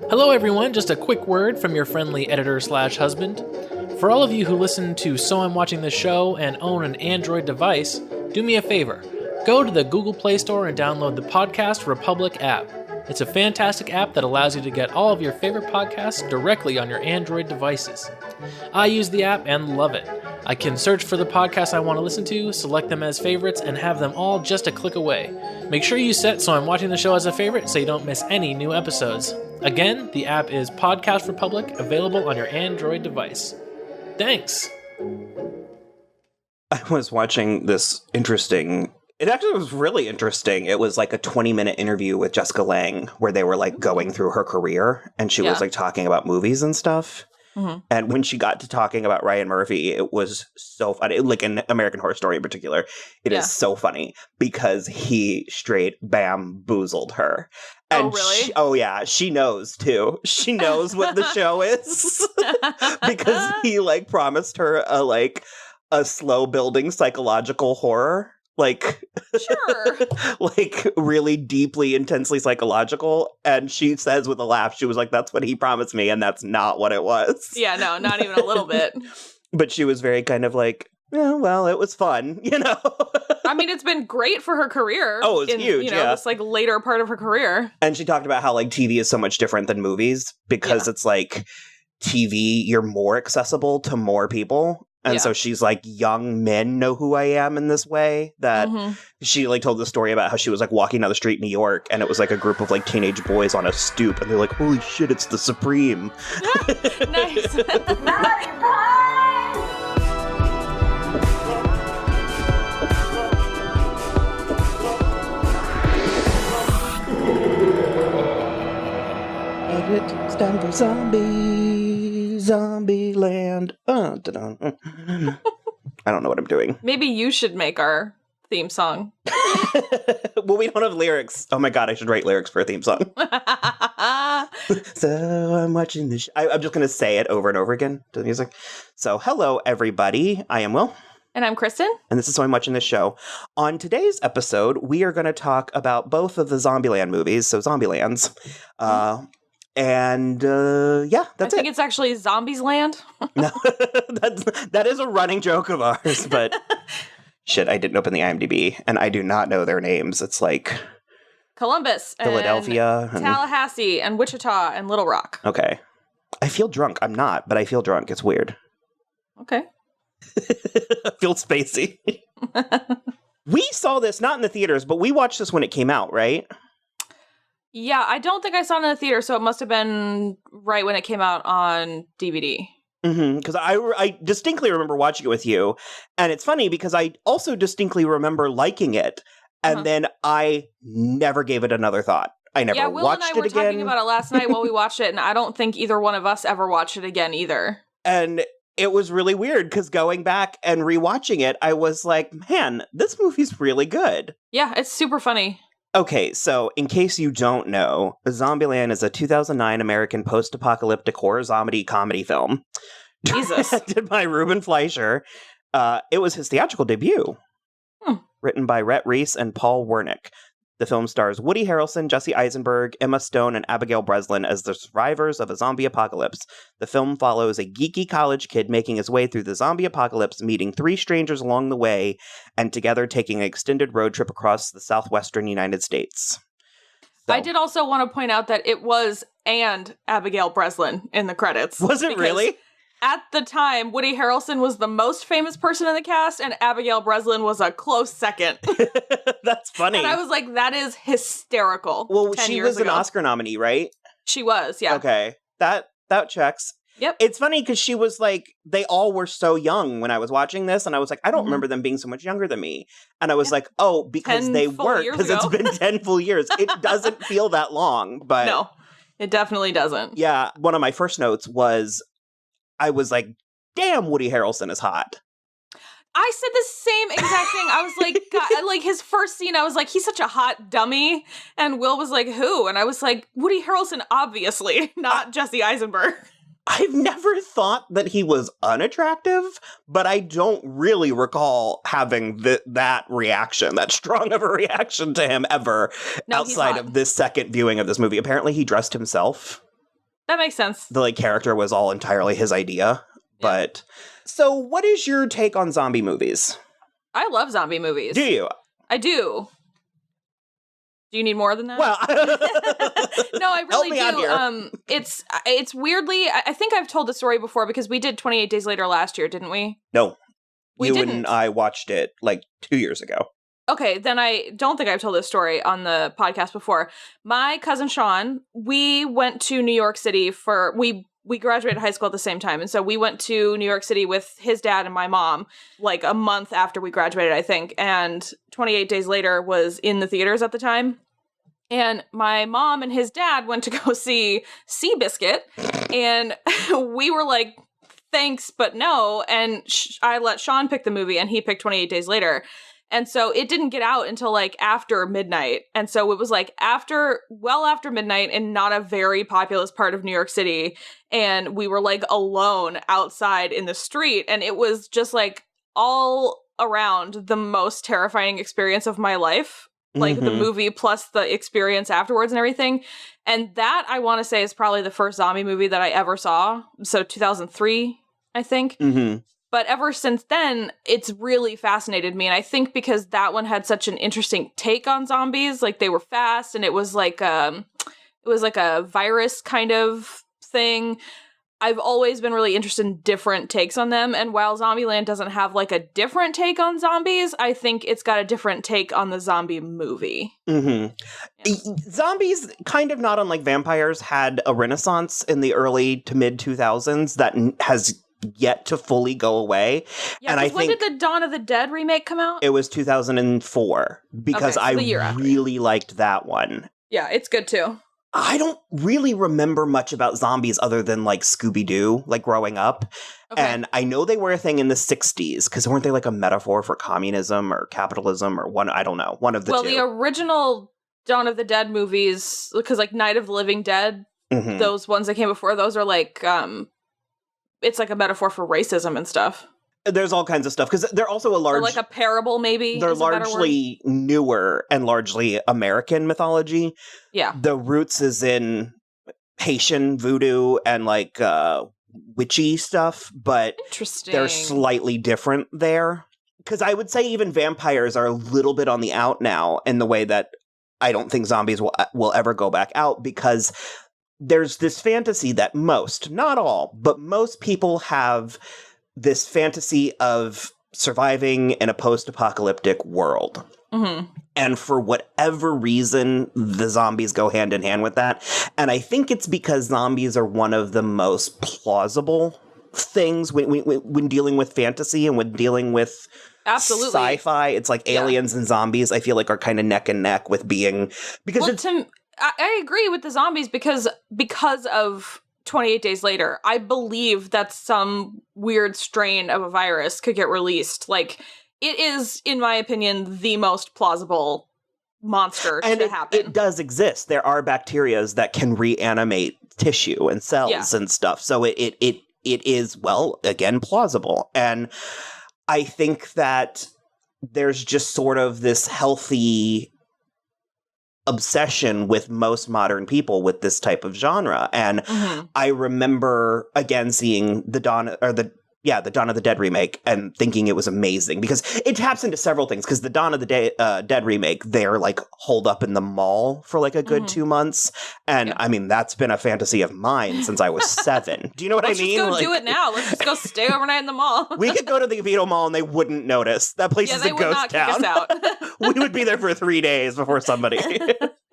Hello everyone, just a quick word from your friendly editor/husband. For all of you who listen to So I'm Watching This Show and own an Android device, do me a favor. Go to the Google Play Store and download the Podcast Republic app. It's a fantastic app that allows you to get all of your favorite podcasts directly on your Android devices. I use the app and love it. I can search for the podcasts I want to listen to, select them as favorites, and have them all just a click away. Make sure you set So I'm Watching the Show as a favorite so you don't miss any new episodes. Again, the app is Podcast Republic, available on your Android device. Thanks! I was watching this it actually was really interesting. It was like a 20-minute interview with Jessica Lange where they were like going through her career and she was like talking about movies and stuff. Mm-hmm. And when she got to talking about Ryan Murphy, it was so funny. Like in American Horror Story in particular, it is so funny because he straight bamboozled her. And oh, really? She knows too. She knows what the show is because he like promised her a slow building psychological horror. Like, sure. like really deeply, intensely psychological. And she says with a laugh, she was like, that's what he promised me. And that's not what it was. Yeah, no, not even a little bit. But she was very kind of like, yeah, well, it was fun, you know? I mean, it's been great for her career. Oh, it's huge, you know, this like later part of her career. And she talked about how like TV is so much different than movies because it's like TV, you're more accessible to more people. And so she's like, young men know who I am in this way that she like told the story about how she was like walking down the street in New York and it was like a group of like teenage boys on a stoop and they're like, holy shit, it's the Supreme. Nice. It's time for Zombieland. I don't know what I'm doing. Maybe you should make our theme song. Well, we don't have lyrics. Oh my god, I should write lyrics for a theme song. So I'm watching this. I'm just going to say it over and over again to the music. So hello, everybody. I am Will. And I'm Kristen. And this is So I'm Watching This Show. On today's episode, we are going to talk about both of the Zombieland movies, so Zombielands. And that's it. I think it's actually Zombies Land. No, that is a running joke of ours, but shit, I didn't open the IMDb, and I do not know their names. It's like Columbus, Philadelphia, and Tallahassee, and Wichita, and Little Rock. Okay. I feel drunk. I'm not, but I feel drunk. It's weird. Okay. I feel spacey. We saw this not in the theaters, but we watched this when it came out, right? Yeah, I don't think I saw it in the theater, so it must have been right when it came out on DVD. Because I distinctly remember watching it with you, and it's funny because I also distinctly remember liking it, and then I never gave it another thought. I never Will watched and I it were again. talking about it last night while we watched it, and I don't think either one of us ever watched it again either. And it was really weird because going back and rewatching it, I was like, man, this movie's really good. Yeah, it's super funny. Okay, so in case you don't know, Zombieland is a 2009 American post-apocalyptic horror zombie comedy film. Jesus. Directed by Ruben Fleischer. It was his theatrical debut. Written by Rhett Reese and Paul Wernick. The film stars Woody Harrelson, Jesse Eisenberg, Emma Stone, and Abigail Breslin as the survivors of a zombie apocalypse. The film follows a geeky college kid making his way through the zombie apocalypse, meeting 3 strangers along the way, and together taking an extended road trip across the southwestern United States. So, I did also want to point out that it was and Abigail Breslin in the credits. Was it really? At the time, Woody Harrelson was the most famous person in the cast, and Abigail Breslin was a close second. That's funny. And I was like, that is hysterical. Well, she was an Oscar nominee, right? She was, yeah. Okay. That checks. Yep. It's funny because she was like, they all were so young when I was watching this, and I was like, I don't remember them being so much younger than me. And I was like, oh, because they were, because it's been 10 full years. It doesn't feel that long, but... No, it definitely doesn't. Yeah, one of my first notes was, I was like, damn, Woody Harrelson is hot. I said the same exact thing. I was like, God, like his first scene, I was like, he's such a hot dummy. And Will was like, who? And I was like, Woody Harrelson, obviously, not Jesse Eisenberg. I've never thought that he was unattractive, but I don't really recall having that reaction, that strong of a reaction to him ever outside of this second viewing of this movie. Apparently he dressed himself. That makes sense. The character was all entirely his idea. Yeah. But so what is your take on zombie movies? I love zombie movies. Do you? I do. Do you need more than that? Well, no, I really do. It's weirdly, I think I've told the story before because we did 28 Days Later last year, didn't we? No. We didn't. And I watched it 2 years ago. Okay, then I don't think I've told this story on the podcast before. My cousin Sean, we went to New York City we graduated high school at the same time. And so we went to New York City with his dad and my mom, a month after we graduated, I think. And 28 Days Later was in the theaters at the time. And my mom and his dad went to go see Seabiscuit. And we were like, thanks, but no. And I let Sean pick the movie and he picked 28 Days Later. And so it didn't get out until after midnight. And so it was after midnight in not a very populous part of New York City. And we were alone outside in the street. And it was just all around the most terrifying experience of my life. The movie plus the experience afterwards and everything. And that I want to say is probably the first zombie movie that I ever saw. So 2003, I think. Mm-hmm. But ever since then, it's really fascinated me. And I think because that one had such an interesting take on zombies, they were fast and it was a virus kind of thing. I've always been really interested in different takes on them. And while Zombieland doesn't have a different take on zombies, I think it's got a different take on the zombie movie. Mm-hmm. Yeah. Zombies, kind of not unlike vampires, had a renaissance in the early to mid 2000s that has yet to fully go away. Yeah, and when did the Dawn of the Dead remake come out? It was 2004 because I really liked that one. Yeah, it's good too. I don't really remember much about zombies other than Scooby-Doo, growing up. Okay. And I know they were a thing in the 60s because weren't they a metaphor for communism or capitalism or one of the two. Well, the original Dawn of the Dead movies, because Night of the Living Dead, those ones that came before, those are it's a metaphor for racism and stuff. There's all kinds of stuff because they're also or a parable, maybe. They're largely newer and largely American mythology. Yeah, the roots is in Haitian voodoo and witchy stuff, but interesting. They're slightly different there. Because I would say even vampires are a little bit on the out now in the way that I don't think zombies will ever go back out because there's this fantasy that most, not all, but most people have this fantasy of surviving in a post-apocalyptic world. Mm-hmm. And for whatever reason, the zombies go hand in hand with that. And I think it's because zombies are one of the most plausible things when dealing with fantasy and when dealing with sci-fi. It's aliens and zombies, I feel are kind of neck and neck with being... because I agree with the zombies because of 28 Days Later. I believe that some weird strain of a virus could get released. It is, in my opinion, the most plausible monster to happen. It does exist. There are bacteria that can reanimate tissue and cells and stuff. So it is, again, plausible. And I think that there's just sort of this healthy obsession with most modern people with this type of genre. And I remember again seeing the Dawn of the Dead remake and thinking it was amazing because it taps into several things. Because the Dawn of the Dead remake, they're holed up in the mall for a good 2 months. And I mean, that's been a fantasy of mine since I was 7. Do you know what I mean? Let's just go do it now. Let's just go stay overnight in the mall. We could go to the Vito Mall and they wouldn't notice. That place is a ghost town. Kick us out. We would be there for 3 days before somebody.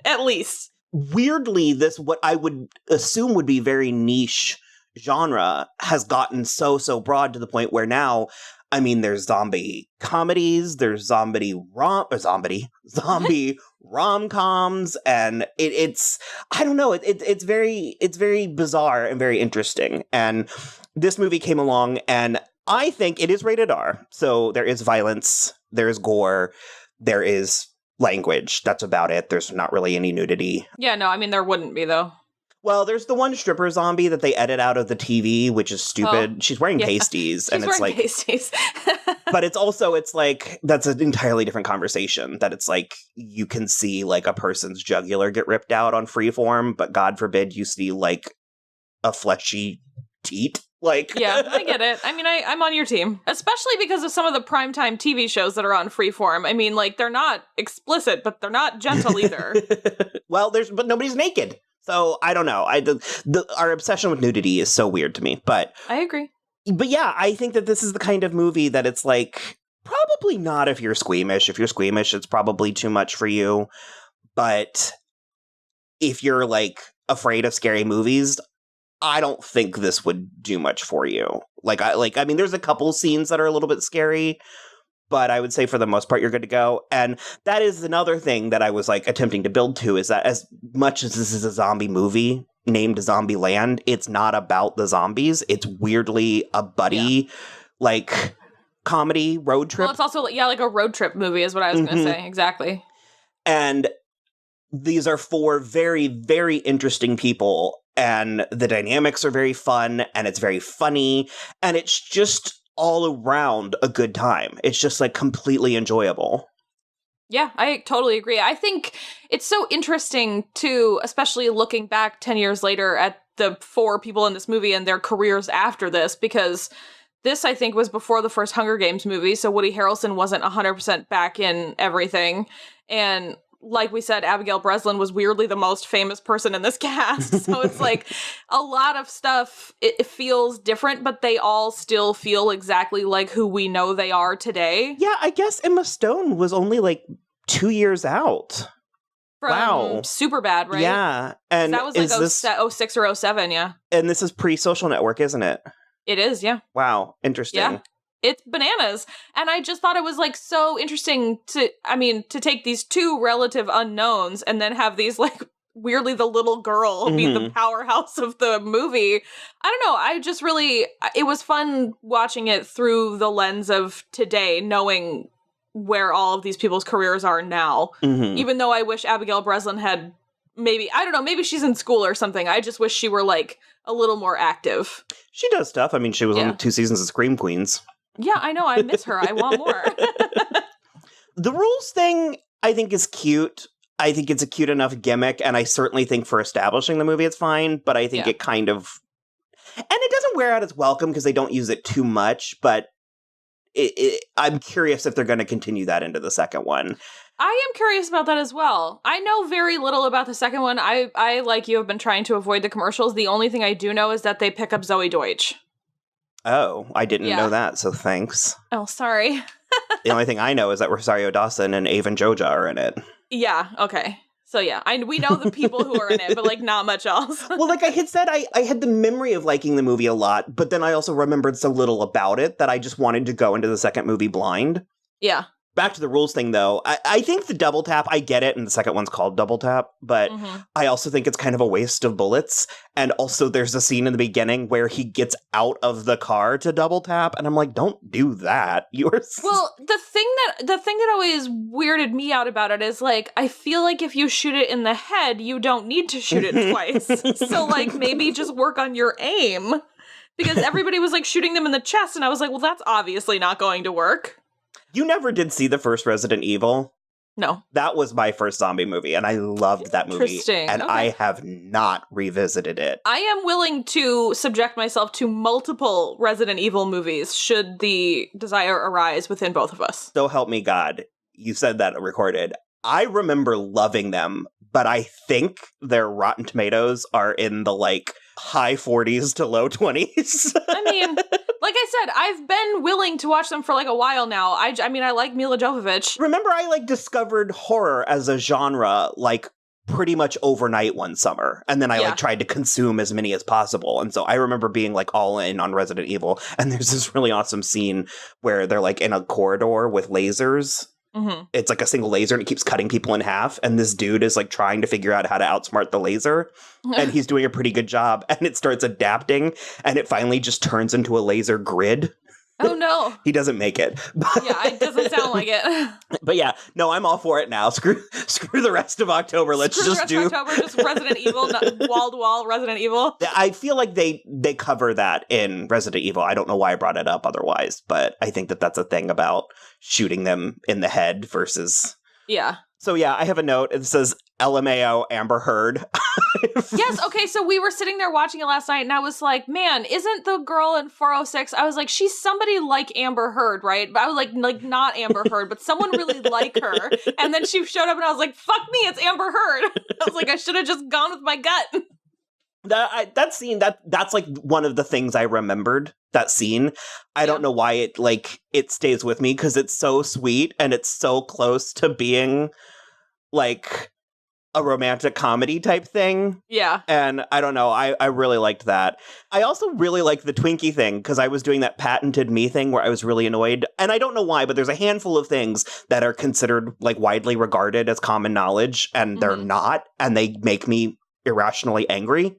At least. Weirdly, what I would assume would be very niche genre has gotten so broad to the point where now, I mean, there's zombie comedies, there's zombie rom-coms, and it's I don't know, it's very bizarre and very interesting. And this movie came along, and I think it is rated R, so there is violence, there is gore, there is language. That's about it. There's not really any nudity. Yeah, no, I mean, there wouldn't be, though. Well, there's the one stripper zombie that they edit out of the TV, which is stupid. Oh, She's wearing pasties. She's wearing pasties. But it's like, that's an entirely different conversation. That it's like, you can see like a person's jugular get ripped out on Freeform, but God forbid you see like a fleshy teat. Like, yeah, I get it. I mean, I'm on your team, especially because of some of the primetime TV shows that are on Freeform. I mean, like, they're not explicit, but they're not gentle either. Well, but nobody's naked. So I don't know. Our obsession with nudity is so weird to me, but I agree. But yeah, I think that this is the kind of movie that it's like, probably not if you're squeamish. If you're squeamish, it's probably too much for you. But if you're like afraid of scary movies, I don't think this would do much for you. I mean, there's a couple scenes that are a little bit scary, but I would say for the most part, you're good to go. And that is another thing that I was like attempting to build to, is that as much as this is a zombie movie named Zombieland, it's not about the zombies. It's weirdly a buddy, like, comedy road trip. Well, it's also, like a road trip movie is what I was going to say. Exactly. And these are 4 very, very interesting people, and the dynamics are very fun, and it's very funny, and it's just all around a good time. It's just like completely enjoyable. Yeah, I totally agree. I think it's so interesting too, especially looking back 10 years later at the 4 people in this movie and their careers after this, because this, I think, was before the first Hunger Games movie, so Woody Harrelson wasn't 100% back in everything. And like we said, Abigail Breslin was weirdly the most famous person in this cast. So it's like a lot of stuff, it feels different, but they all still feel exactly like who we know they are today. Yeah, I guess Emma Stone was only like 2 years out. From Superbad, right? Yeah. And that was like 06 or 07, yeah. And this is pre-Social Network, isn't it? It is, yeah. Wow, interesting. Yeah. It's bananas. And I just thought it was like so interesting to take these 2 relative unknowns and then have these like weirdly the little girl be the powerhouse of the movie. I don't know. I just really, it was fun watching it through the lens of today, knowing where all of these people's careers are now. Even though I wish Abigail Breslin had maybe she's in school or something. I just wish she were like a little more active. She does stuff. I mean, she was on 2 seasons of Scream Queens. Yeah, I know. I miss her. I want more. The rules thing, I think, is cute. I think it's a cute enough gimmick, and I certainly think for establishing the movie it's fine, but I think it kind of... And it doesn't wear out its welcome because they don't use it too much, but I'm curious if they're going to continue that into the second one. I am curious about that as well. I know very little about the second one. I like you, have been trying to avoid the commercials. The only thing I do know is that they pick up Zoey Deutch. Oh, I didn't know that, so thanks. Oh, sorry. The only thing I know is that Rosario Dawson and Avan Jogia are in it. Yeah, okay. So yeah, we know the people who are in it, but like not much else. Well, like I had said, I had the memory of liking the movie a lot, but then I also remembered so little about it that I just wanted to go into the second movie blind. Yeah. Back to the rules thing, though. I think the double tap, I get it, and the second one's called double tap, but I also think it's kind of a waste of bullets. And also there's a scene in the beginning where he gets out of the car to double tap, and I'm like, don't do that. Well, the thing that always weirded me out about it is, like, I feel like if you shoot it in the head, you don't need to shoot it twice. So, like, maybe just work on your aim. Because everybody was, like, shooting them in the chest, and I was like, well, that's obviously not going to work. You never did see the first Resident Evil? No. That was my first zombie movie, and I loved that movie. And I have not revisited it. I am willing to subject myself to multiple Resident Evil movies should the desire arise within both of us. So help me God. You said that recorded. I remember loving them, but I think their Rotten Tomatoes are in the, like, high 40s to low 20s. I mean... Like I said, I've been willing to watch them for like a while now. I mean, I like Mila Jovovich. Remember, I like discovered horror as a genre like pretty much overnight one summer, and then I like tried to consume as many as possible. And so I remember being like all in on Resident Evil. And there's this really awesome scene where they're like in a corridor with lasers. It's like a single laser and it keeps cutting people in half. And this dude is like trying to figure out how to outsmart the laser. And he's doing a pretty good job. And it starts adapting and it finally just turns into a laser grid. Oh, no. He doesnn make it. Yeah, it doesn't sound like it. But yeah, no, I'm all for it now. Screw the rest of October. Let's just do October, just Resident Evil, wall to wall Resident Evil. I feel like they cover that in Resident Evil. I don't know why I brought it up otherwise, but I think that's a thing about shooting them in the head versus. Yeah. So yeah, I have a note. It says LMAO Amber Heard. Yes, okay, so we were sitting there watching it last night, and I was like, man, isn't the girl in 406, I was like, she's somebody like Amber Heard, right? But I was like not Amber Heard, but someone really like her. And then she showed up, and I was like, fuck me, it's Amber Heard. I was like, I should have just gone with my gut. That scene, that's like one of the things I remembered, that scene. I don't know why it stays with me, because it's so sweet, and it's so close to being like a romantic comedy type thing. Yeah. And I don't know, I really liked that. I also really liked the Twinkie thing, because I was doing that patented me thing where I was really annoyed. And I don't know why, but there's a handful of things that are considered like widely regarded as common knowledge, and they're not, and they make me irrationally angry.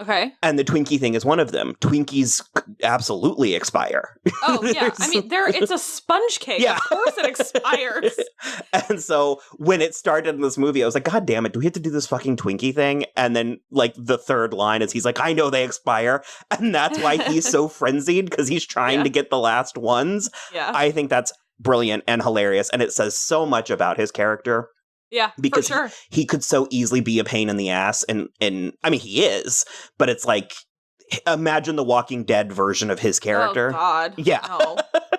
Okay. And the Twinkie thing is one of them. Twinkies absolutely expire. Oh, yeah. I mean, it's a sponge cake. Yeah. Of course it expires. And so when it started in this movie, I was like, God damn it, do we have to do this fucking Twinkie thing? And then, like, the third line is he's like, I know they expire. And that's why he's so frenzied, because he's trying to get the last ones. Yeah. I think that's brilliant and hilarious. And it says so much about his character. Yeah, because for sure. He could so easily be a pain in the ass, and I mean, he is, but it's like, imagine the Walking Dead version of his character. Oh, God. Yeah.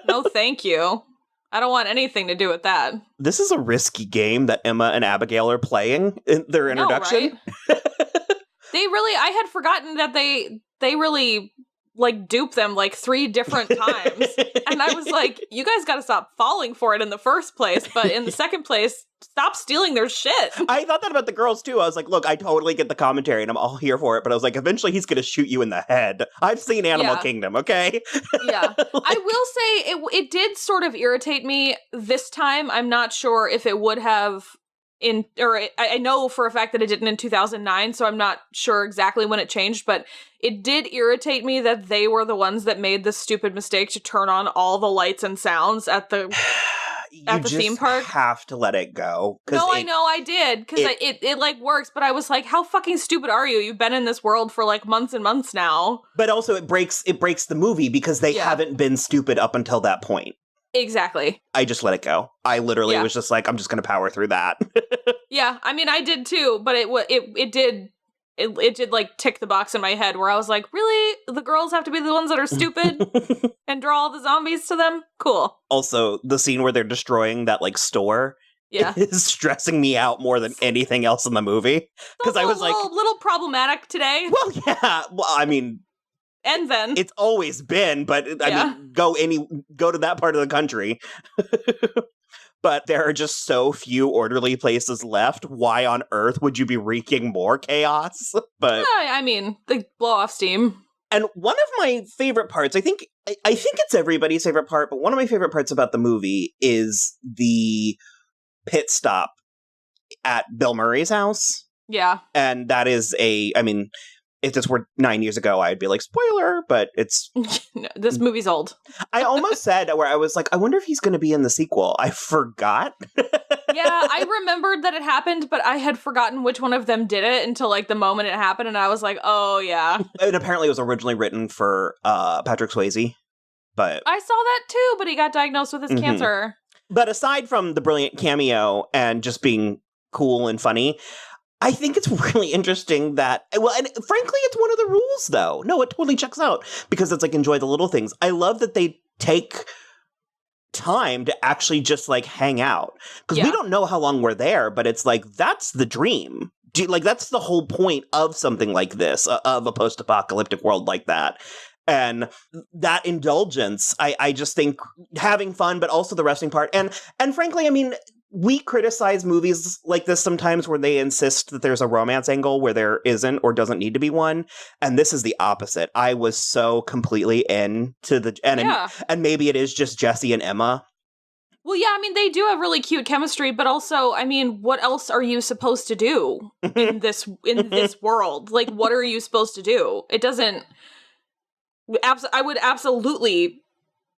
No, thank you. I don't want anything to do with that. This is a risky game that Emma and Abigail are playing in their introduction. No, right? I had forgotten that they really, like, dupe them, like, 3 different times. And I was like, you guys gotta stop falling for it in the first place, but in the second place, stop stealing their shit. I thought that about the girls, too. I was like, look, I totally get the commentary, and I'm all here for it, but I was like, eventually he's gonna shoot you in the head. I've seen Animal Kingdom, okay? Yeah. I will say, it did sort of irritate me this time. I'm not sure if it would have... I know for a fact that it didn't in 2009, so I'm not sure exactly when it changed, but it did irritate me that they were the ones that made the stupid mistake to turn on all the lights and sounds at the theme park. You just have to let it go. No, I know, I did, because it like works, but I was like, how fucking stupid are you? You've been in this world for like months and months now. But also it breaks the movie, because they haven't been stupid up until that point. Exactly. I just let it go. I literally was just like, I'm just going to power through that. Yeah, I mean, I did too, but it did like tick the box in my head where I was like, really? The girls have to be the ones that are stupid and draw all the zombies to them? Cool. Also, the scene where they're destroying that like store is stressing me out more than anything else in the movie. Because I was like... a little problematic today. Well, yeah. Well, I mean... And then it's always been, but I mean, go to that part of the country. But there are just so few orderly places left. Why on earth would you be wreaking more chaos? But I mean, they blow off steam. And one of my favorite parts, I think it's everybody's favorite part, but one of my favorite parts about the movie is the pit stop at Bill Murray's house. Yeah. And that is if this were 9 years ago, I'd be like, spoiler, but it's... No, this movie's old. I almost said where I was like, I wonder if he's going to be in the sequel. I forgot. Yeah, I remembered that it happened, but I had forgotten which one of them did it until like the moment it happened, and I was like, oh, yeah. And apparently it was originally written for Patrick Swayze, but... I saw that too, but he got diagnosed with his cancer. But aside from the brilliant cameo and just being cool and funny... I think it's really interesting that, well, and frankly, it's one of the rules, though. No, it totally checks out, because it's like, enjoy the little things. I love that they take time to actually just, like, hang out. Because we don't know how long we're there, but it's like, that's the dream. That's the whole point of something like this, of a post-apocalyptic world like that. And that indulgence, I just think, having fun, but also the resting part. And frankly, I mean... We criticize movies like this sometimes where they insist that there's a romance angle where there isn't or doesn't need to be one. And this is the opposite. I was so completely into the... And maybe it is just Jesse and Emma. Well, yeah, I mean, they do have really cute chemistry, but also, I mean, what else are you supposed to do in this world? Like, what are you supposed to do? It doesn't... I would absolutely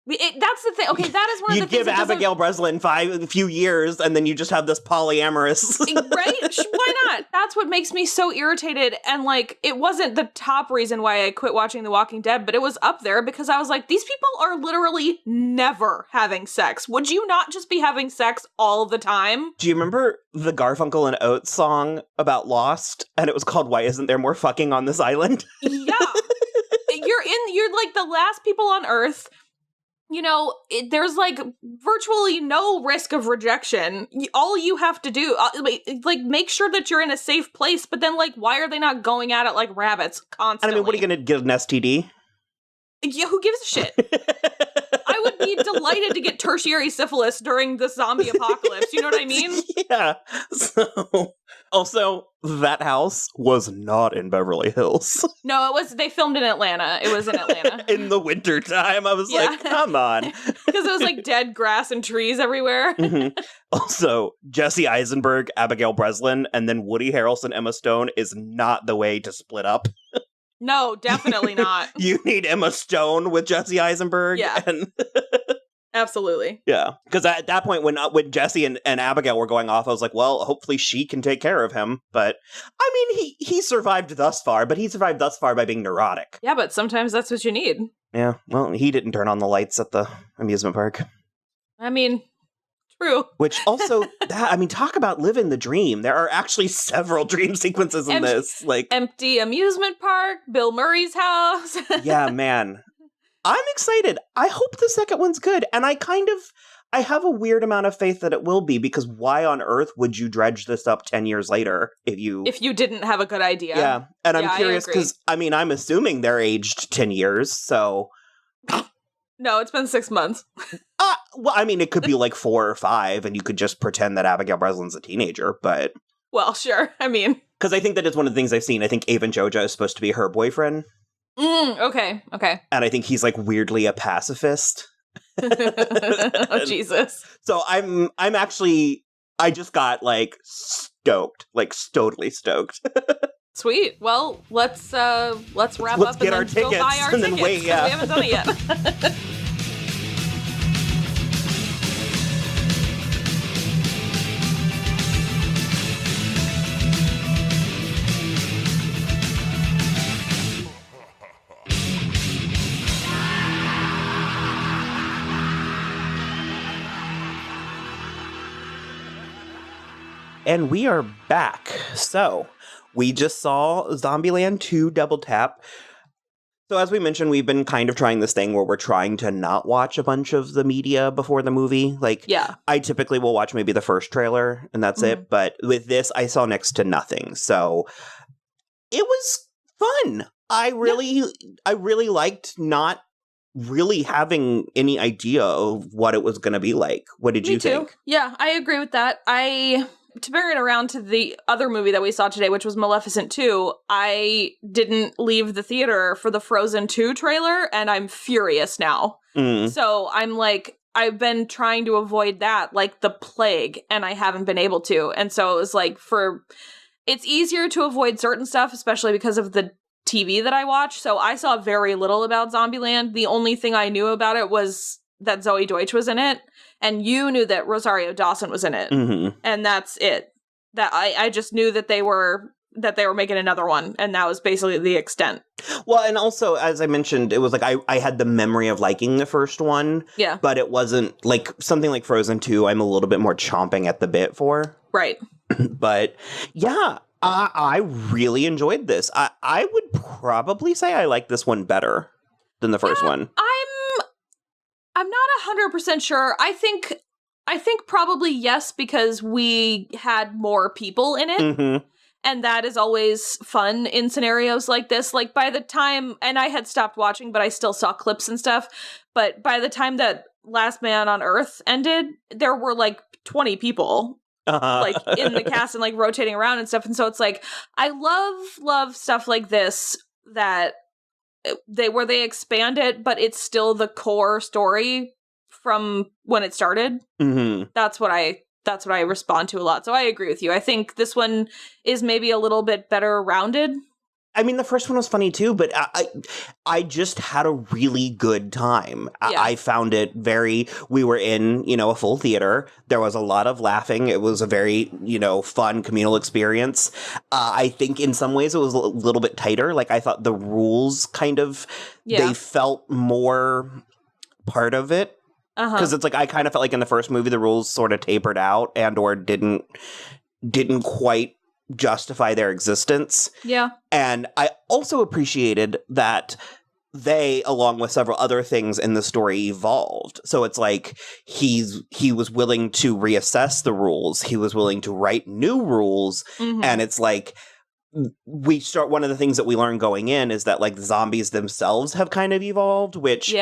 That's the thing. Okay, that is one of the things. You give Abigail Breslin a few years, and then you just have this polyamorous. Right? Why not? That's what makes me so irritated. And, like, it wasn't the top reason why I quit watching The Walking Dead, but it was up there because I was like, these people are literally never having sex. Would you not just be having sex all the time? Do you remember the Garfunkel and Oates song about Lost? And it was called Why Isn't There More Fucking on This Island? Yeah. You're like the last people on Earth. You know, there's, like, virtually no risk of rejection. All you have to do, like, make sure that you're in a safe place, but then, like, why are they not going at it like rabbits constantly? And I mean, what are you going to get, an STD? Yeah, who gives a shit? I would be delighted to get tertiary syphilis during the zombie apocalypse, you know what I mean? Yeah. So, also, that house was not in Beverly Hills. No, they filmed in Atlanta. It was in Atlanta. In the wintertime, I was like, come on. Because it was like dead grass and trees everywhere. Mm-hmm. Also, Jesse Eisenberg, Abigail Breslin, and then Woody Harrelson, Emma Stone is not the way to split up. No, definitely not. You need Emma Stone with Jesse Eisenberg. Yeah. Absolutely. Yeah. Because at that point, when Jesse and Abigail were going off, I was like, well, hopefully she can take care of him. But, I mean, he survived thus far, but he survived thus far by being neurotic. Yeah, but sometimes that's what you need. Yeah. Well, he didn't turn on the lights at the amusement park. I mean, true. Which also, talk about living the dream. There are actually several dream sequences in this. Like empty amusement park, Bill Murray's house. Yeah, man. I'm excited. I hope the second one's good. And I have a weird amount of faith that it will be, because why on earth would you dredge this up 10 years later if you didn't have a good idea? Yeah. And I'm curious because, I'm assuming they're aged 10 years, so... No, it's been 6 months. Well, I mean, it could be like 4 or 5, and you could just pretend that Abigail Breslin's a teenager, but... Well, sure. I mean... Because I think that is one of the things I've seen. I think Avan Jogia is supposed to be her boyfriend. Okay. And I think he's, like, weirdly a pacifist. Oh, Jesus. So I'm actually... I just got, like, stoked. Like, totally stoked. Sweet. Well, let's wrap up get and our then go tickets buy our and tickets. Then wait, yeah. We haven't done it yet. And we are back. So, we just saw Zombieland 2 Double Tap. So as we mentioned, we've been kind of trying this thing where we're trying to not watch a bunch of the media before the movie. Like, yeah. I typically will watch maybe the first trailer, and that's it. But with this, I saw next to nothing. So, it was fun. I really liked not really having any idea of what it was going to be like. What did you think? Yeah, I agree with that. To bring it around to the other movie that we saw today, which was Maleficent 2, I didn't leave the theater for the Frozen 2 trailer, and I'm furious now. So I'm like, I've been trying to avoid that like the plague, and I haven't been able to. And so it was like, it's easier to avoid certain stuff, especially because of the TV that I watch. So I saw very little about Zombieland. The only thing I knew about it was that Zoey Deutch was in it. And you knew that Rosario Dawson was in it. And that's it. That I just knew that they were making another one, and that was basically the extent. Well, and also, as I mentioned, it was like I had the memory of liking the first one. Yeah. But it wasn't like something like Frozen 2, I'm a little bit more chomping at the bit for. Right. But yeah, I really enjoyed this. I would probably say I like this one better than the first one. I'm not 100% sure. I think probably yes, because we had more people in it. And that is always fun in scenarios like this. Like by the time, and I had stopped watching, but I still saw clips and stuff. But by the time that Last Man on Earth ended, there were like 20 people like in the cast and like rotating around and stuff. And so it's like, I love stuff like this that they expand it, but it's still the core story from when it started. That's what I respond to a lot. So I agree with you. I think this one is maybe a little bit better rounded I mean, the first one was funny too, but I just had a really good time. Yeah. I found it we were in, a full theater. There was a lot of laughing. It was a very, fun communal experience. I think in some ways it was a little bit tighter. Like, I thought the rules kind of, they felt more part of it. Because it's like, I kind of felt like in the first movie, the rules sort of tapered out and or didn't quite justify their existence. Yeah. And I also appreciated that they, along with several other things in the story, evolved. So it's like he was willing to reassess the rules. He was willing to write new rules. And it's like one of the things that we learn going in is that like the zombies themselves have kind of evolved, which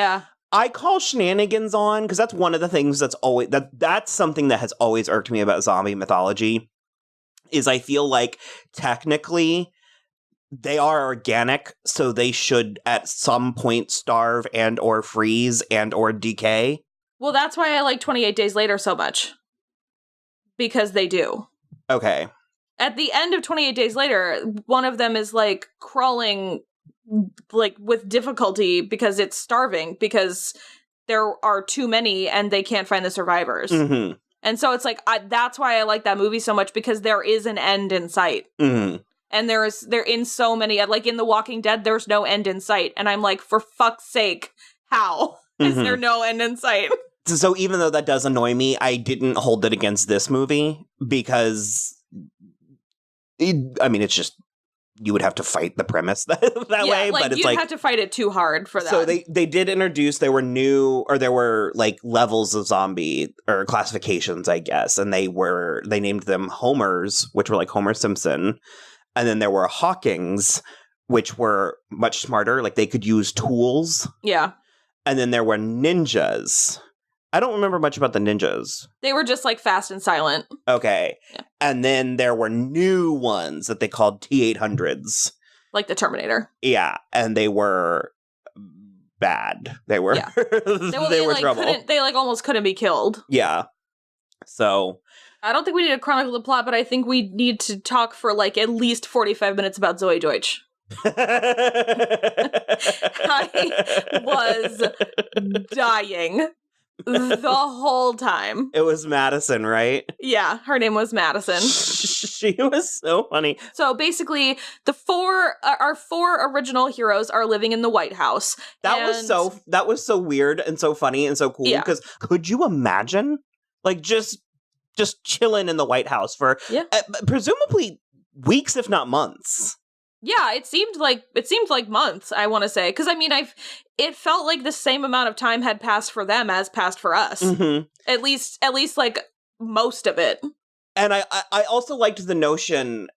I call shenanigans on, because that's one of the things that's always that's something that has always irked me about zombie mythology. Is I feel like technically they are organic, so they should at some point starve and or freeze and or decay. Well, that's why I like 28 Days Later so much. Because they do. Okay. At the end of 28 Days Later, one of them is like crawling like with difficulty because it's starving because there are too many and they can't find the survivors. Mm-hmm. And so it's like, that's why I like that movie so much, because there is an end in sight. Mm-hmm. And they're in so many, like in The Walking Dead, there's no end in sight. And I'm like, for fuck's sake, how is there no end in sight? So even though that does annoy me, I didn't hold it against this movie because, it's just, you would have to fight the premise that way, but it's you'd like have to fight it too hard for that. So they did introduce, there were like levels of zombie or classifications, I guess, and they named them homers, which were like Homer Simpson, and then there were Hawkings, which were much smarter, like they could use tools. Yeah. And then there were ninjas. I don't remember much about the ninjas. They were just like fast and silent. Okay. Yeah. And then there were new ones that they called T-800s. Like the Terminator. Yeah. And they were bad. They were, they were trouble. They like almost couldn't be killed. Yeah. So. I don't think we need to chronicle the plot, but I think we need to talk for like at least 45 minutes about Zoey Deutch. I was dying. The whole time. It was Madison, right? Yeah, her name was Madison. She was so funny. So basically, our four original heroes are living in the White House. That was so weird and so funny and so cool. Because could you imagine, like, just chilling in the White House for presumably weeks, if not months? Yeah, it seemed like months, I want to say. Because, I mean, it felt like the same amount of time had passed for them as passed for us. Mm-hmm. At least, like, most of it. And I also liked the notion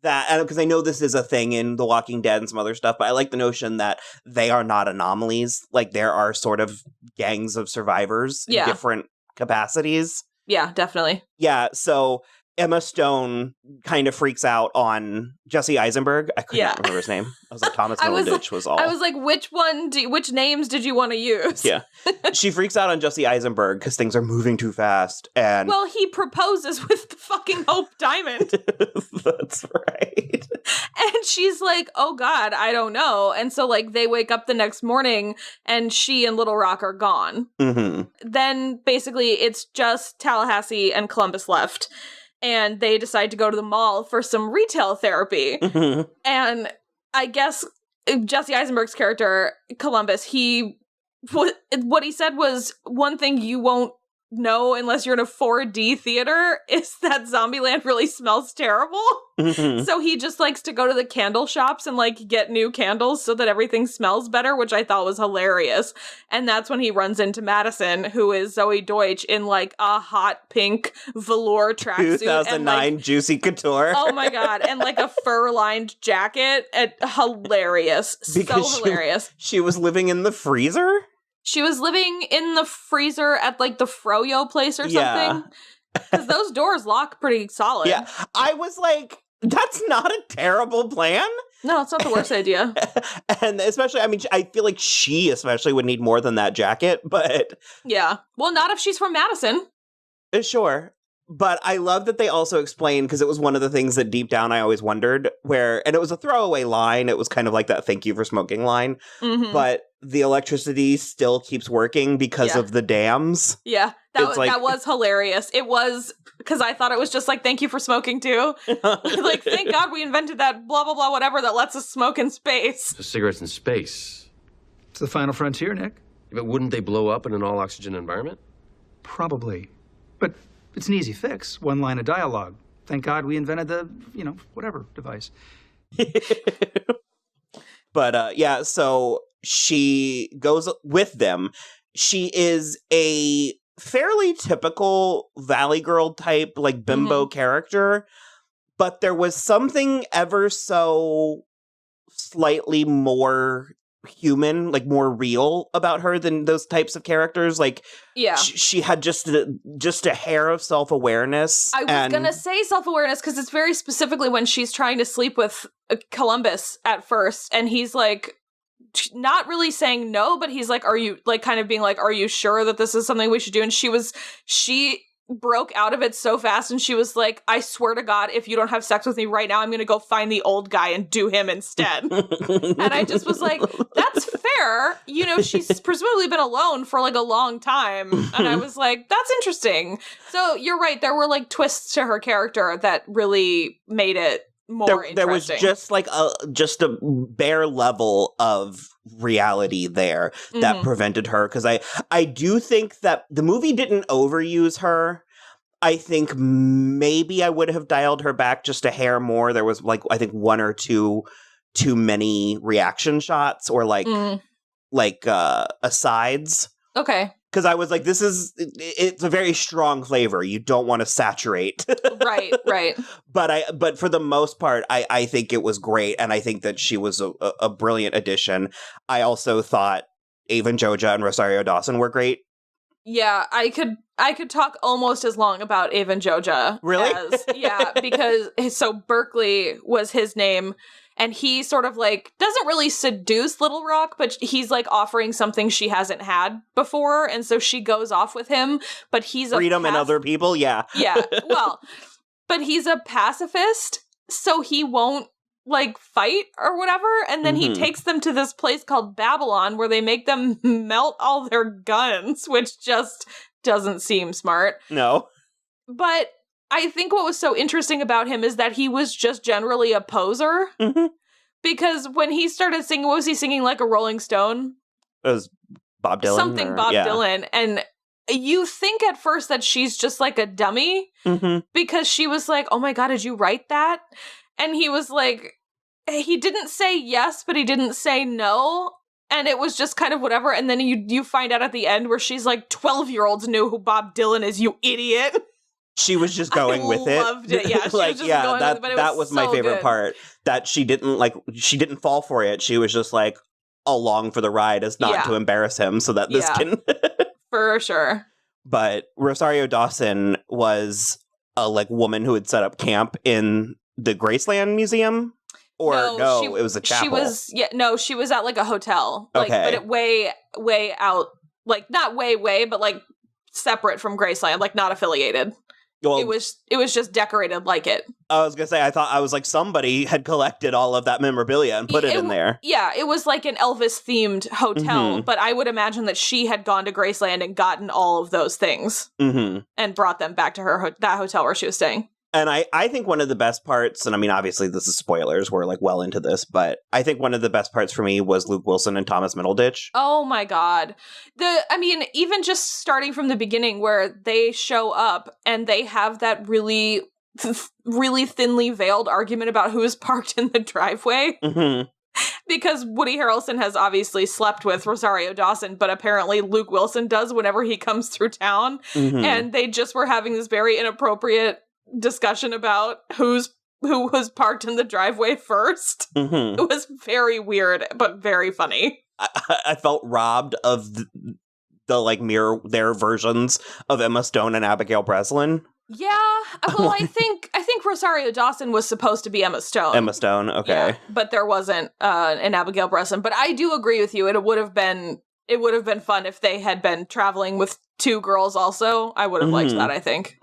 that, because I know this is a thing in The Walking Dead and some other stuff, but I like the notion that they are not anomalies. Like, there are sort of gangs of survivors in different capacities. Yeah, definitely. Yeah, so Emma Stone kind of freaks out on Jesse Eisenberg. I couldn't remember his name. I was like, Thomas Middleditch was all. I was like, which names did you want to use? Yeah. She freaks out on Jesse Eisenberg because things are moving too fast. And well, he proposes with the fucking Hope Diamond. That's right. And she's like, oh God, I don't know. And so like they wake up the next morning and she and Little Rock are gone. Mm-hmm. Then basically it's just Tallahassee and Columbus left. And they decide to go to the mall for some retail therapy. Mm-hmm. And I guess Jesse Eisenberg's character, Columbus, what he said was, one thing you won't know unless you're in a 4D theater is that Zombieland really smells terrible. Mm-hmm. So he just likes to go to the candle shops and like get new candles so that everything smells better, which I thought was hilarious. And that's when he runs into Madison, who is Zoey Deutch in like a hot pink velour tracksuit. 2009 and, like, Juicy Couture. Oh my God. And like a fur-lined jacket. Hilarious. Because so hilarious. She was living in the freezer? She was living in the freezer at like the Froyo place or something. Because those doors lock pretty solid. Yeah. I was like, that's not a terrible plan. No, it's not the worst idea. And especially, I mean, I feel like she especially would need more than that jacket, but... Yeah. Well, not if she's from Madison. Sure. But I love that they also explain, because it was one of the things that deep down I always wondered, and it was a throwaway line. It was kind of like that "thank you for smoking" line. Mm-hmm. But the electricity still keeps working because of the dams. Yeah, that was hilarious. It was, because I thought it was just like, thank you for smoking too. Like, thank God we invented that blah, blah, blah, whatever that lets us smoke in space. Cigarettes in space. It's the final frontier, Nick. But wouldn't they blow up in an all-oxygen environment? Probably. But it's an easy fix. One line of dialogue. Thank God we invented the, whatever device. But, yeah, so she goes with them. She is a fairly typical Valley Girl type, like, bimbo character. But there was something ever so slightly more human, like more real about her than those types of characters. Like, she had just a hair of self-awareness. I was gonna say self-awareness because it's very specifically when she's trying to sleep with Columbus at first, and he's like not really saying no, but he's like, are you, like, kind of being like, are you sure that this is something we should do? And she broke out of it so fast, and she was like, I swear to God, if you don't have sex with me right now, I'm gonna go find the old guy and do him instead. And I just was like, that's fair. She's presumably been alone for like a long time. And I was like, that's interesting. So you're right, there were like twists to her character that really made it more interesting. There was just a bare level of reality there that prevented her, because I do think that the movie didn't overuse her. I think maybe I would have dialed her back just a hair more. There was like, I think one or two too many reaction shots or asides. Okay. Because I was like, it's a very strong flavor. You don't want to saturate. Right. But for the most part, I think it was great. And I think that she was a brilliant addition. I also thought Avan Jogia and Rosario Dawson were great. Yeah, I could talk almost as long about Avan Jogia. Really? Because so Berkeley was his name. And he sort of like doesn't really seduce Little Rock, but he's like offering something she hasn't had before. And so she goes off with him, but he's freedom and other people. Yeah. Yeah. Well, but he's a pacifist, so he won't like fight or whatever. And then he takes them to this place called Babylon where they make them melt all their guns, which just doesn't seem smart. No. But I think what was so interesting about him is that he was just generally a poser. Mm-hmm. Because when he started singing, what was he singing, like a Rolling Stone? It was Bob Dylan. Dylan. And you think at first that she's just like a dummy because she was like, oh my God, did you write that? And he was like, he didn't say yes, but he didn't say no. And it was just kind of whatever. And then you find out at the end where she's like, 12-year-olds knew who Bob Dylan is, you idiot. She was just going with it. I loved it. Yeah, that was my favorite part. That she didn't fall for it. She was just like along for the ride as not to embarrass him, so that this can for sure. But Rosario Dawson was a woman who had set up camp in the Graceland Museum. Or it was a chapel. She was at like a hotel. Okay. But it way out, like not way, but like separate from Graceland, like not affiliated. Well, it was just decorated like it. I was gonna say, I was like somebody had collected all of that memorabilia and put it in there. Yeah, it was like an Elvis themed hotel, but I would imagine that she had gone to Graceland and gotten all of those things and brought them back to that hotel where she was staying. And I think one of the best parts, and I mean, obviously this is spoilers, we're like well into this, but I think one of the best parts for me was Luke Wilson and Thomas Middleditch. Oh my God. Even just starting from the beginning where they show up and they have that really, really thinly veiled argument about who is parked in the driveway. Mm-hmm. Because Woody Harrelson has obviously slept with Rosario Dawson, but apparently Luke Wilson does whenever he comes through town. Mm-hmm. And they just were having this very inappropriate discussion about who was parked in the driveway first. Mm-hmm. It was very weird, but very funny. I felt robbed of the their versions of Emma Stone and Abigail Breslin. Yeah, well, I think Rosario Dawson was supposed to be Emma Stone. Emma Stone, okay, yeah, but there wasn't an Abigail Breslin. But I do agree with you. It would have been fun if they had been traveling with two girls. Also, I would have liked that. I think.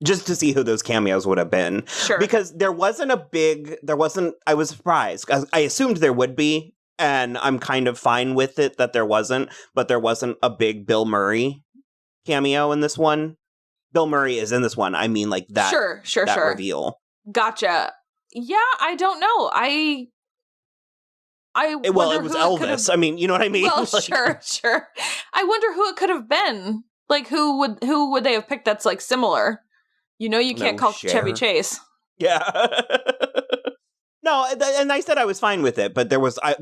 just to see who those cameos would have been. Sure. Because I was surprised. I assumed there would be, and I'm kind of fine with it that there wasn't, but there wasn't a big Bill Murray cameo in this one. Bill Murray is in this one. I mean, like that. Sure. Reveal. Gotcha. Yeah, I don't know. It was Elvis. I mean, you know what I mean? Well, like, sure. I wonder who it could have been. Like, who would they have picked that's, like, similar? You know, you can't call Chevy Chase. Yeah. No, and I said I was fine with it, but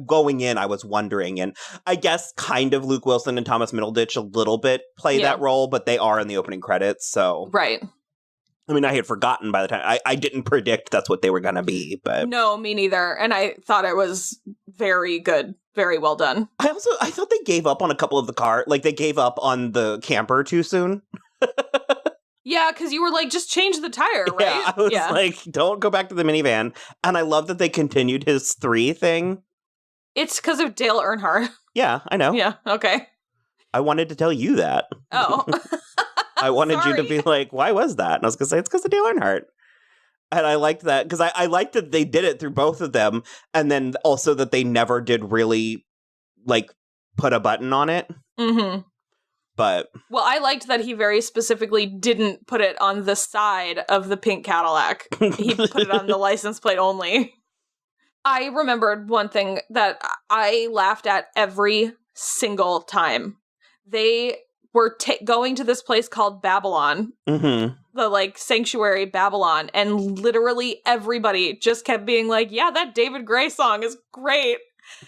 going in, I was wondering, and I guess kind of Luke Wilson and Thomas Middleditch a little bit play that role, but they are in the opening credits, so. Right. I mean, I had forgotten by the time. I didn't predict that's what they were going to be, but... No, me neither. And I thought it was very good. Very well done. I thought they gave up on a couple of the car. Like, they gave up on the camper too soon. Yeah, because you were like, just change the tire, right? Yeah, I was like, don't go back to the minivan. And I love that they continued his 3 thing. It's because of Dale Earnhardt. Yeah, I know. Yeah, okay. I wanted to tell you that. Oh. I wanted you to be like, why was that? And I was going to say, it's because of Dale Earnhardt. And I liked that, because I liked that they did it through both of them, and then also that they never did really, like, put a button on it. Mm-hmm. But... Well, I liked that he very specifically didn't put it on the side of the pink Cadillac. He put it on the license plate only. I remembered one thing that I laughed at every single time. They were going to this place called Babylon, mm-hmm. the, like, sanctuary Babylon, and literally everybody just kept being like, yeah, that David Gray song is great.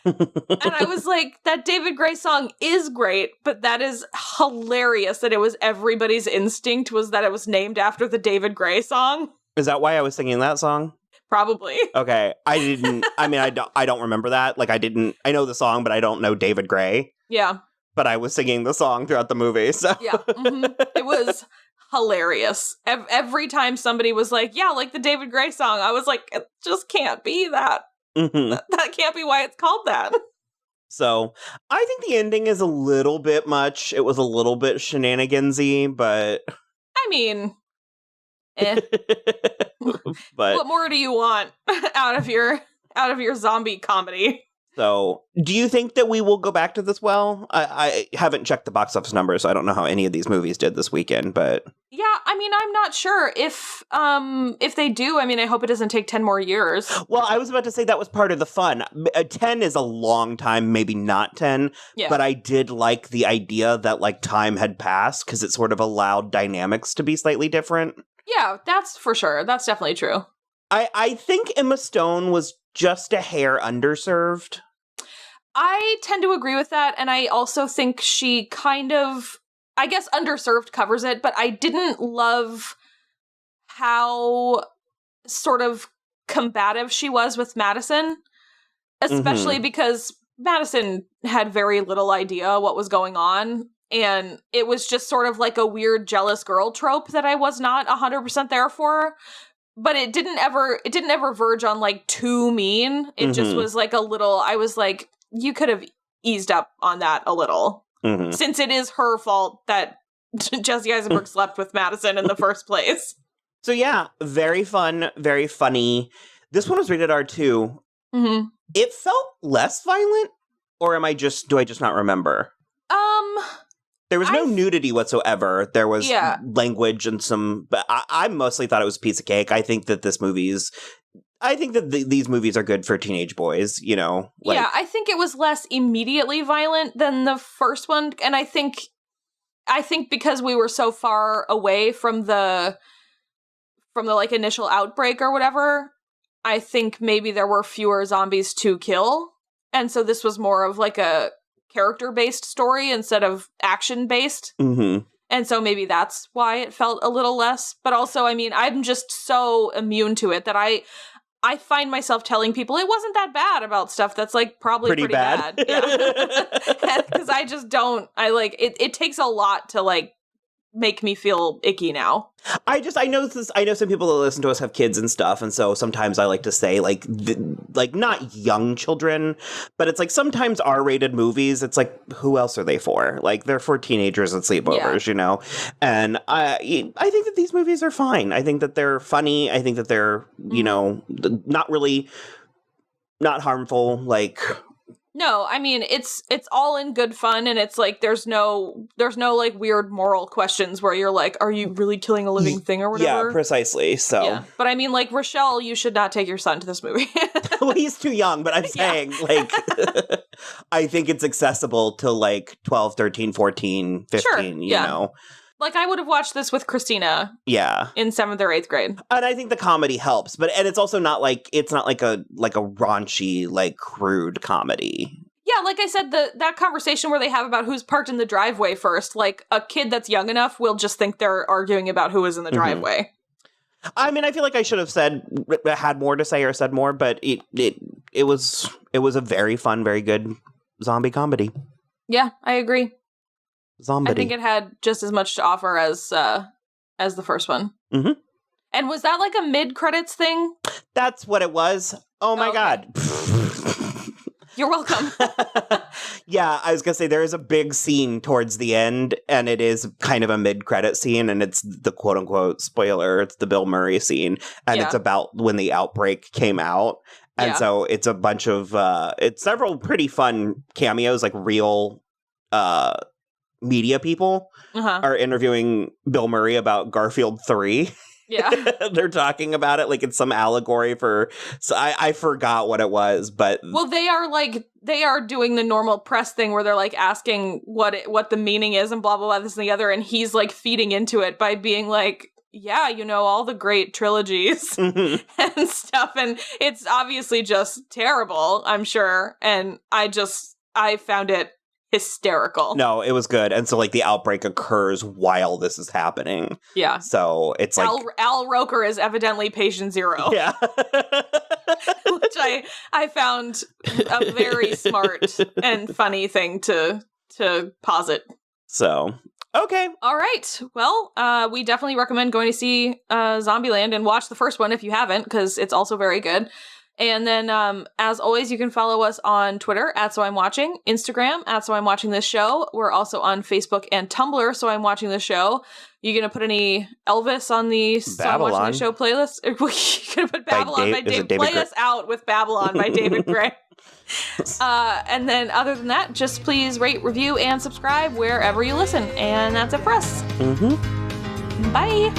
And I was like, that David Gray song is great, but that is hilarious that it was everybody's instinct was that it was named after the David Gray song. Is that why I was singing that song? Probably. Okay. I don't remember that. Like, I know the song, but I don't know David Gray. Yeah. But I was singing the song throughout the movie, so. Yeah. Mm-hmm. It was hilarious. Every time somebody was like, yeah, like the David Gray song, I was like, it just can't be that. Mm-hmm. That can't be why it's called that. So, I think the ending is a little bit much. It was a little bit shenanigansy, but... I mean, but what more do you want out of your zombie comedy? So, do you think that we will go back to this well? I haven't checked the box office numbers, so I don't know how any of these movies did this weekend, but... Yeah, I mean, I'm not sure. If they do, I mean, I hope it doesn't take 10 more years. Well, I was about to say that was part of the fun. 10 is a long time, maybe not 10, but I did like the idea that, like, time had passed, because it sort of allowed dynamics to be slightly different. Yeah, that's for sure. That's definitely true. I think Emma Stone was just a hair underserved. I tend to agree with that, and I also think she kind of, I guess underserved covers it, but I didn't love how sort of combative she was with Madison, especially because Madison had very little idea what was going on, and it was just sort of like a weird jealous girl trope that I was not 100% there for. But it didn't ever verge on, like, too mean. It just was, like, a little, I was like, you could have eased up on that a little. Mm-hmm. Since it is her fault that Jesse Eisenberg slept with Madison in the first place. So, yeah, very fun, very funny. This one was rated R2. Mm-hmm. It felt less violent? Or do I just not remember? There was no nudity whatsoever. There was language and some... But I mostly thought it was a piece of cake. I think that these movies are good for teenage boys, you know? Like, yeah, I think it was less immediately violent than the first one. And I think because we were so far away from the like, initial outbreak or whatever, I think maybe there were fewer zombies to kill. And so this was more of, like, a character-based story instead of action-based. Mm-hmm. And so maybe that's why it felt a little less. But also, I mean, I'm just so immune to it that I find myself telling people it wasn't that bad about stuff that's, like, probably pretty bad. Yeah. Because I just don't, it takes a lot to, like, make me feel icky now. I know some people that listen to us have kids and stuff, and so sometimes I like to say like not young children, but it's like sometimes R-rated movies, it's like, who else are they for? Like, they're for teenagers and sleepovers, you know? And I think that these movies are fine. I think that they're funny. I think that they're, you know, not harmful, like... No, I mean, it's all in good fun, and it's like there's no like weird moral questions where you're like, are you really killing a living thing or whatever? Yeah, precisely. So, yeah. But I mean, like, Rochelle, you should not take your son to this movie. Well, he's too young, but I'm saying, like, I think it's accessible to like 12, 13, 14, 15, you know. Like, I would have watched this with Christina. Yeah. In 7th or 8th grade. And I think the comedy helps, and it's also not like, it's not like a raunchy, like, crude comedy. Yeah, like I said, that conversation where they have about who's parked in the driveway first, like, a kid that's young enough will just think they're arguing about who is in the driveway. I mean, I feel like I should have had more to say or said more, but it was a very fun, very good zombie comedy. Yeah, I agree. Zombie. I think it had just as much to offer as the first one. Mm-hmm. And was that like a mid-credits thing? That's what it was. Oh my God. You're welcome. Yeah, I was going to say there is a big scene towards the end, and it is kind of a mid-credit scene, and it's the quote-unquote spoiler. It's the Bill Murray scene, and it's about when the outbreak came out. And so it's a bunch of, it's several pretty fun cameos, like real media people are interviewing Bill Murray about Garfield 3. Yeah. They're talking about it like it's some allegory for... So I forgot what it was, but... Well, they are doing the normal press thing where they're like asking what the meaning is and blah, blah, blah, this and the other, and he's like feeding into it by being like, yeah, you know, all the great trilogies and stuff, and it's obviously just terrible, I'm sure, and I found it hysterical. No, it was good. And so, like, the outbreak occurs while this is happening. Yeah. So it's like... Al Roker is evidently patient zero. Yeah. Which I found a very smart and funny thing to posit. So, okay. All right. Well, we definitely recommend going to see Zombieland and watch the first one if you haven't, because it's also very good. And then, as always, you can follow us on Twitter @SoI'mWatching, Instagram @SoI'mWatchingThisShow. We're also on Facebook and Tumblr, So I'm Watching This Show. You gonna put any Elvis on the So I'm Watching This Show playlist? You're gonna put Babylon by David. Play us out with Babylon by David Gray. And then, other than that, just please rate, review, and subscribe wherever you listen. And that's it for us. Mm-hmm. Bye.